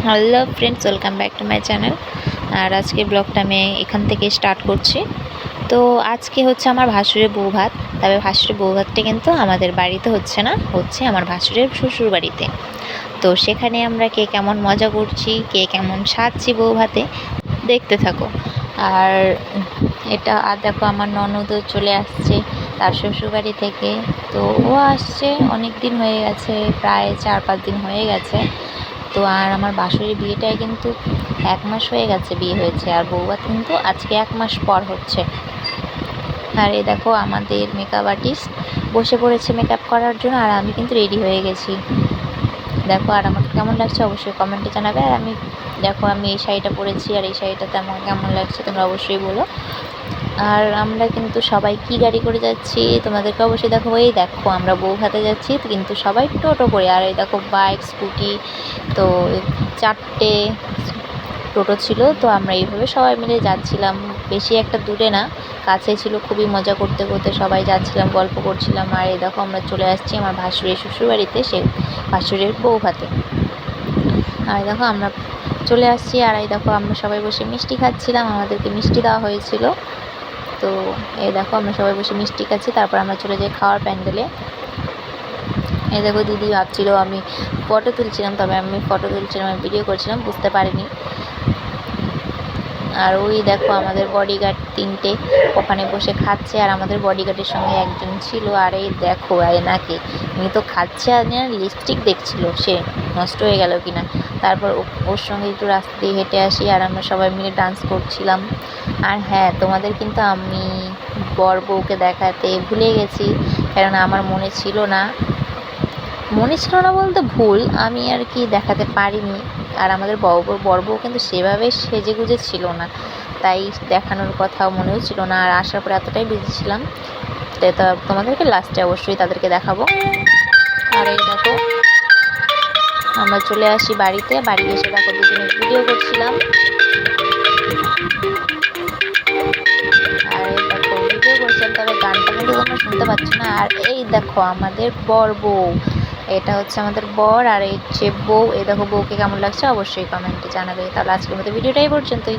Hello friends, welcome back to my channel. আর আজকে ব্লগটা আমি এখান থেকে স্টার্ট করছি। তো আজকে হচ্ছে আমার ভাসুরের বউ ভাত। তবে ভাসুরের বউ ভাতটা কিন্তু আমাদের বাড়িতে হচ্ছে না, হচ্ছে আমার ভাসুরের শ্বশুর বাড়িতে। তো সেখানে আমরা কে কেমন মজা করছি, কে কেমন সাজছি বউ ভাতে, দেখতে থাকো। আর আর দেখো আমার ননদও চলে আসছে তার শ্বশুরবাড়ি থেকে। তো ও আসছে অনেক দিন হয়ে গেছে, প্রায় 4-5 দিন হয়ে গেছে। তো আর আমার বাসুরের বিয়েটায় কিন্তু 1 মাস হয়ে গেছে, বিয়ে হয়েছে, আর বউভাত কিন্তু আজকে 1 মাস পর হচ্ছে। আর এই দেখো আমাদের মেকআপ আর্টিস্ট বসে পড়েছে মেকআপ করার জন্য, আর আমি কিন্তু রেডি হয়ে গেছি। দেখো আর আমাকে কেমন লাগছে অবশ্যই কমেন্টে জানাবে। আর আমি দেখো আমি এই শাড়িটা পরেছি, আর এই শাড়িটাতে আমার কেমন লাগছে তোমরা অবশ্যই বলো। আর আমরা কিন্তু সবাই কি গাড়ি করে যাচ্ছি তোমাদেরকে অবশ্যই দেখো। এই দেখো আমরা বউভাতে যাচ্ছি কিন্তু সবাই টোটো করে, আর এই দেখো বাইক স্কুটি, তো 4টে টোটো ছিল। তো আমরা এইভাবে সবাই মিলে যাচ্ছিলাম, বেশি একটা দূরে না, কাছে ছিল। খুবই মজা করতে করতে সবাই যাচ্ছিলাম, গল্প করছিলাম। আর এই দেখো আমরা চলে আসছি আমার ভাসুরের শ্বশুরবাড়িতে, সে ভাসুরের বউভাতে। আর দেখো আমরা চলে আসছি, আর এই দেখো আমরা সবাই বসে মিষ্টি খাচ্ছিলাম, আমাদেরকে মিষ্টি দেওয়া হয়েছিল। তো এই দেখো আমরা সবাই বসে মিষ্টি খাচ্ছি, তারপর আমরা চলে যাই খাওয়ার প্যান্ডেলে। এই দেখো দিদি ভাবছিল আমি ফটো তুলছিলাম, তবে আমি ফটো তুলছিলাম, আমি ভিডিও করছিলাম, বুঝতে পারিনি। আর ওই দেখো আমাদের বডিগার্ড 3টে ওখানে বসে খাচ্ছে, আর আমাদের বডিগার্ডের সঙ্গে একজন ছিল। আর এই দেখো নাকি উনি তো খাচ্ছে, আর লিপস্টিক দেখছিল সে নষ্ট হয়ে গেল কিনা। তারপর ওর সঙ্গে একটু রাস্তা দিয়ে হেঁটে আসি, আর আমরা সবাই মিলে ডান্স করছিলাম। আর হ্যাঁ, তোমাদের কিন্তু আমি বর বউকে দেখাতে ভুলে গেছি, কারণ আমার মনে ছিল না বলতে ভুল, আমি আর কি দেখাতে পারিনি। আর আমাদের বর বউ কিন্তু সেভাবে সেজে গুজে ছিল না, তাই দেখানোর কথা মনেও ছিল না। আর আসার পরে এতটাই বিজি ছিলাম, তাই তো তোমাদেরকে লাস্টে অবশ্যই তাদেরকে দেখাবো। আর এই দেখো আমরা চলে আসি বাড়িতে, বাড়ি এসে দেখো দুজনে ভিডিও করছিলাম। আর এই দেখো ভিডিও করছিলাম, তবে গানটা কিন্তু তোমরা শুনতে পাচ্ছ না। আর এই দেখো আমাদের বর বউ, এটা হচ্ছে আমাদের বর, আর এই হচ্ছে বউ। এই দেখো বউকে কেমন লাগছে অবশ্যই কমেন্টে জানাবে। তাহলে আজকের মতো ভিডিওটাই পর্যন্তই।